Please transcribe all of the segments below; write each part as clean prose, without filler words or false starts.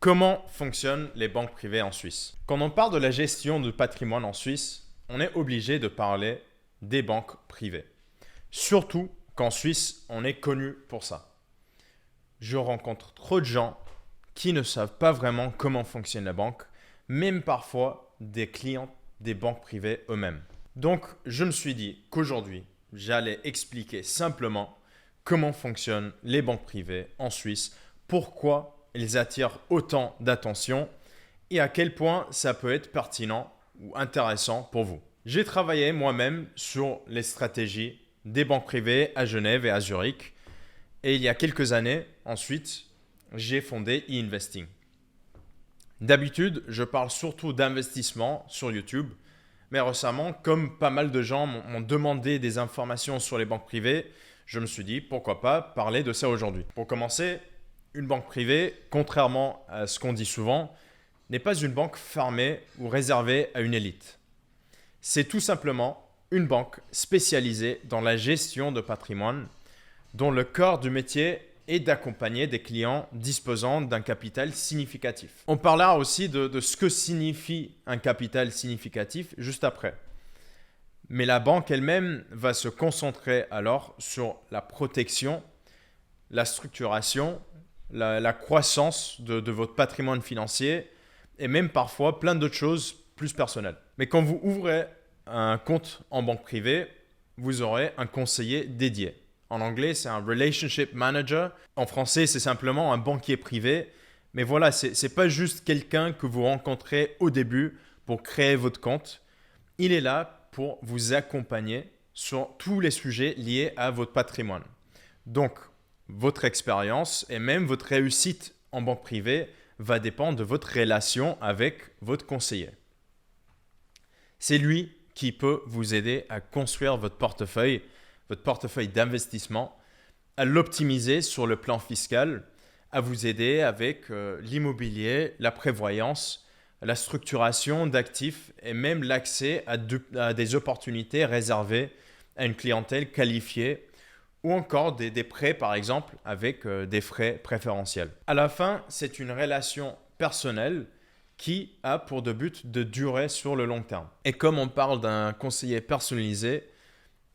Comment fonctionnent les banques privées en Suisse? Quand on parle de la gestion du patrimoine en Suisse, on est obligé de parler des banques privées. Surtout qu'en Suisse, on est connu pour ça. Je rencontre trop de gens qui ne savent pas vraiment comment fonctionne la banque, même parfois des clients des banques privées eux-mêmes. Donc, je me suis dit qu'aujourd'hui, j'allais expliquer simplement comment fonctionnent les banques privées en Suisse, pourquoi ils attirent autant d'attention et à quel point ça peut être pertinent ou intéressant pour vous. J'ai travaillé moi-même sur les stratégies des banques privées à Genève et à Zurich. Et il y a quelques années, ensuite, j'ai fondé e-investing. D'habitude, je parle surtout d'investissement sur YouTube. Mais récemment, comme pas mal de gens m'ont demandé des informations sur les banques privées, je me suis dit pourquoi pas parler de ça aujourd'hui. Pour commencer, une banque privée, contrairement à ce qu'on dit souvent, n'est pas une banque fermée ou réservée à une élite. C'est tout simplement une banque spécialisée dans la gestion de patrimoine, dont le cœur du métier est d'accompagner des clients disposant d'un capital significatif. On parlera aussi de ce que signifie un capital significatif juste après. Mais la banque elle-même va se concentrer alors sur la protection, la structuration, la croissance de votre patrimoine financier et même parfois plein d'autres choses plus personnelles. Mais quand vous ouvrez un compte en banque privée, vous aurez un conseiller dédié. En anglais, c'est un relationship manager. En français, c'est simplement un banquier privé. Mais voilà, ce n'est pas juste quelqu'un que vous rencontrez au début pour créer votre compte. Il est là pour vous accompagner sur tous les sujets liés à votre patrimoine. Donc, votre expérience et même votre réussite en banque privée va dépendre de votre relation avec votre conseiller. C'est lui qui peut vous aider à construire votre portefeuille d'investissement, à l'optimiser sur le plan fiscal, à vous aider avec l'immobilier, la prévoyance, la structuration d'actifs et même l'accès à des opportunités réservées à une clientèle qualifiée ou encore des prêts par exemple avec des frais préférentiels. À la fin, c'est une relation personnelle qui a pour but de durer sur le long terme. Et comme on parle d'un conseiller personnalisé,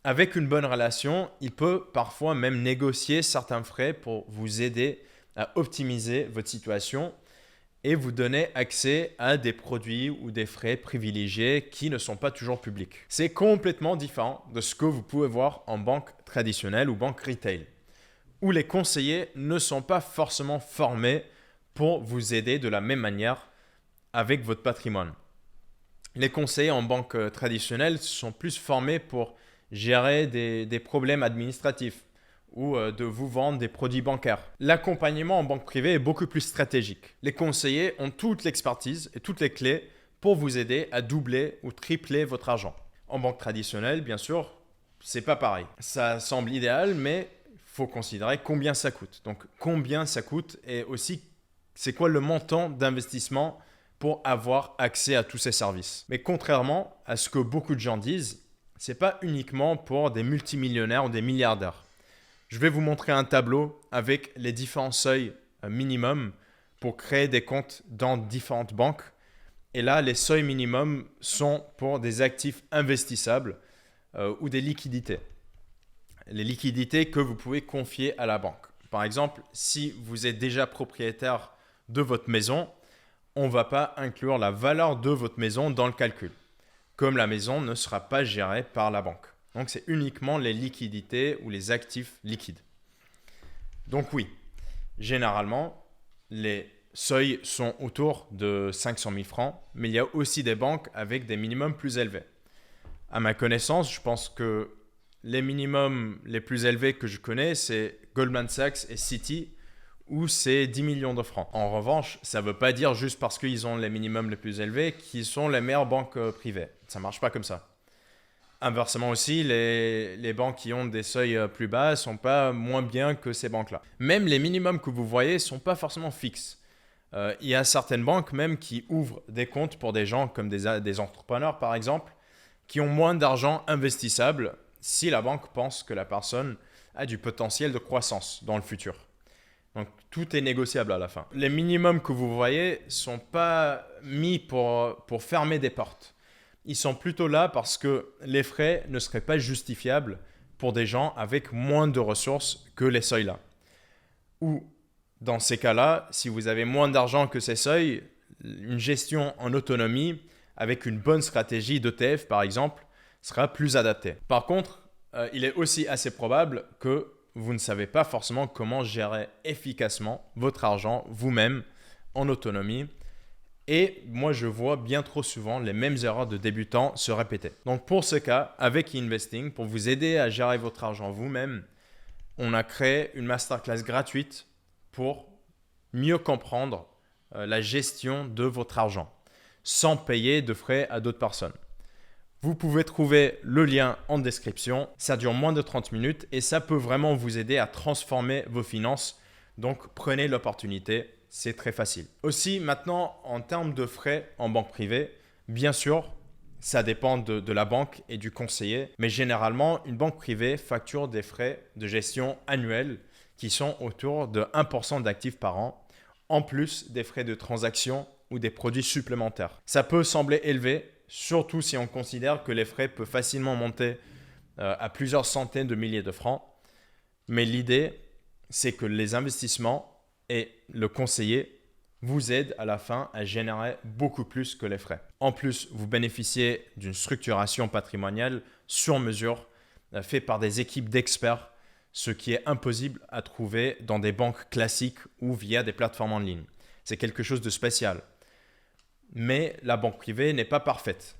avec une bonne relation, il peut parfois même négocier certains frais pour vous aider à optimiser votre situation et vous donner accès à des produits ou des frais privilégiés qui ne sont pas toujours publics. C'est complètement différent de ce que vous pouvez voir en banque traditionnelle ou banque retail, où les conseillers ne sont pas forcément formés pour vous aider de la même manière avec votre patrimoine. Les conseillers en banque traditionnelle sont plus formés pour gérer des problèmes administratifs ou de vous vendre des produits bancaires. L'accompagnement en banque privée est beaucoup plus stratégique. Les conseillers ont toute l'expertise et toutes les clés pour vous aider à doubler ou tripler votre argent. En banque traditionnelle, bien sûr, c'est pas pareil. Ça semble idéal, mais il faut considérer combien ça coûte. Donc, combien ça coûte et aussi c'est quoi le montant d'investissement pour avoir accès à tous ces services. Mais contrairement à ce que beaucoup de gens disent, ce n'est pas uniquement pour des multimillionnaires ou des milliardaires. Je vais vous montrer un tableau avec les différents seuils minimums pour créer des comptes dans différentes banques. Et là, les seuils minimums sont pour des actifs investissables ou des liquidités. Les liquidités que vous pouvez confier à la banque. Par exemple, si vous êtes déjà propriétaire de votre maison, on ne va pas inclure la valeur de votre maison dans le calcul, comme la maison ne sera pas gérée par la banque. Donc, c'est uniquement les liquidités ou les actifs liquides. Donc oui, généralement, les seuils sont autour de 500 000 francs, mais il y a aussi des banques avec des minimums plus élevés. À ma connaissance, je pense que les minimums les plus élevés que je connais, c'est Goldman Sachs et Citi, où c'est 10 millions de francs. En revanche, ça ne veut pas dire juste parce qu'ils ont les minimums les plus élevés qu'ils sont les meilleures banques privées. Ça ne marche pas comme ça. Inversement aussi, les banques qui ont des seuils plus bas ne sont pas moins bien que ces banques-là. Même les minimums que vous voyez ne sont pas forcément fixes. Il y a certaines banques même qui ouvrent des comptes pour des gens comme des entrepreneurs par exemple, qui ont moins d'argent investissable si la banque pense que la personne a du potentiel de croissance dans le futur. Donc tout est négociable à la fin. Les minimums que vous voyez ne sont pas mis pour fermer des portes. Ils sont plutôt là parce que les frais ne seraient pas justifiables pour des gens avec moins de ressources que les seuils-là. Ou dans ces cas-là, si vous avez moins d'argent que ces seuils, une gestion en autonomie avec une bonne stratégie d'ETF par exemple sera plus adaptée. Par contre, il est aussi assez probable que vous ne savez pas forcément comment gérer efficacement votre argent vous-même en autonomie. Et moi, je vois bien trop souvent les mêmes erreurs de débutants se répéter. Donc pour ce cas, avec eInvesting, pour vous aider à gérer votre argent vous-même, on a créé une masterclass gratuite pour mieux comprendre la gestion de votre argent sans payer de frais à d'autres personnes. Vous pouvez trouver le lien en description. Ça dure moins de 30 minutes et ça peut vraiment vous aider à transformer vos finances. Donc prenez l'opportunité. C'est très facile. Aussi, maintenant, en termes de frais en banque privée, bien sûr, ça dépend de la banque et du conseiller. Mais généralement, une banque privée facture des frais de gestion annuels qui sont autour de 1% d'actifs par an, en plus des frais de transaction ou des produits supplémentaires. Ça peut sembler élevé, surtout si on considère que les frais peuvent facilement monter à plusieurs centaines de milliers de francs. Mais l'idée, c'est que les investissements et le conseiller vous aide à la fin à générer beaucoup plus que les frais. En plus, vous bénéficiez d'une structuration patrimoniale sur mesure faite par des équipes d'experts, ce qui est impossible à trouver dans des banques classiques ou via des plateformes en ligne. C'est quelque chose de spécial. Mais la banque privée n'est pas parfaite.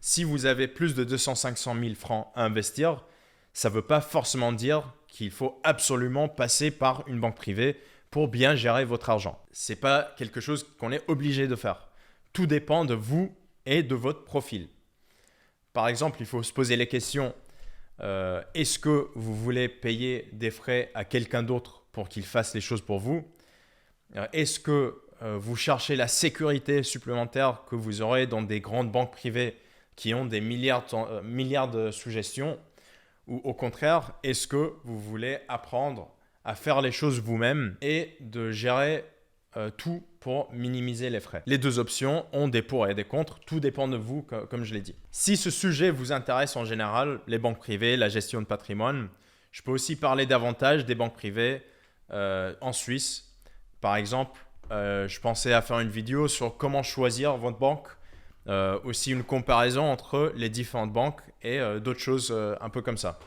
Si vous avez plus de 200-500 000 francs à investir, ça ne veut pas forcément dire qu'il faut absolument passer par une banque privée pour bien gérer votre argent. Ce n'est pas quelque chose qu'on est obligé de faire. Tout dépend de vous et de votre profil. Par exemple, il faut se poser les questions. Est-ce que vous voulez payer des frais à quelqu'un d'autre pour qu'il fasse les choses pour vous? Est-ce que vous cherchez la sécurité supplémentaire que vous aurez dans des grandes banques privées qui ont des milliards de suggestions? Ou au contraire, est-ce que vous voulez apprendre à faire les choses vous-même et de gérer tout pour minimiser les frais? Les deux options ont des pour et des contre. Tout dépend de vous, comme je l'ai dit. Si ce sujet vous intéresse en général, les banques privées, la gestion de patrimoine, je peux aussi parler davantage des banques privées en Suisse. Par exemple, je pensais à faire une vidéo sur comment choisir votre banque. Aussi une comparaison entre les différentes banques et d'autres choses un peu comme ça.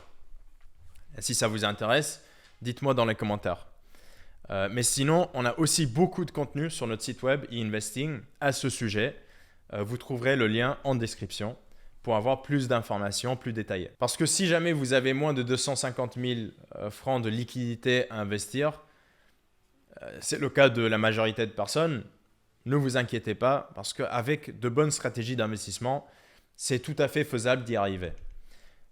Et si ça vous intéresse, dites-moi dans les commentaires. Mais sinon, on a aussi beaucoup de contenu sur notre site web eInvesting à ce sujet. Vous trouverez le lien en description pour avoir plus d'informations plus détaillées. Parce que si jamais vous avez moins de 250 000 francs de liquidité à investir, c'est le cas de la majorité de personnes, ne vous inquiétez pas parce qu'avec de bonnes stratégies d'investissement, c'est tout à fait faisable d'y arriver.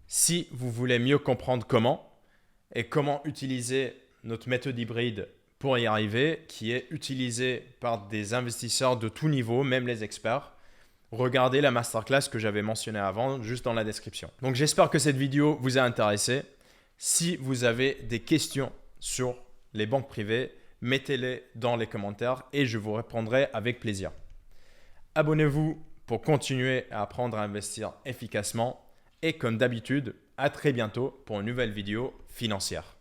Si vous voulez mieux comprendre comment et comment utiliser notre méthode hybride pour y arriver, qui est utilisée par des investisseurs de tout niveau, même les experts, regardez la masterclass que j'avais mentionnée avant, juste dans la description. Donc j'espère que cette vidéo vous a intéressé. Si vous avez des questions sur les banques privées, mettez-les dans les commentaires et je vous répondrai avec plaisir. Abonnez-vous pour continuer à apprendre à investir efficacement et comme d'habitude, à très bientôt pour une nouvelle vidéo financière.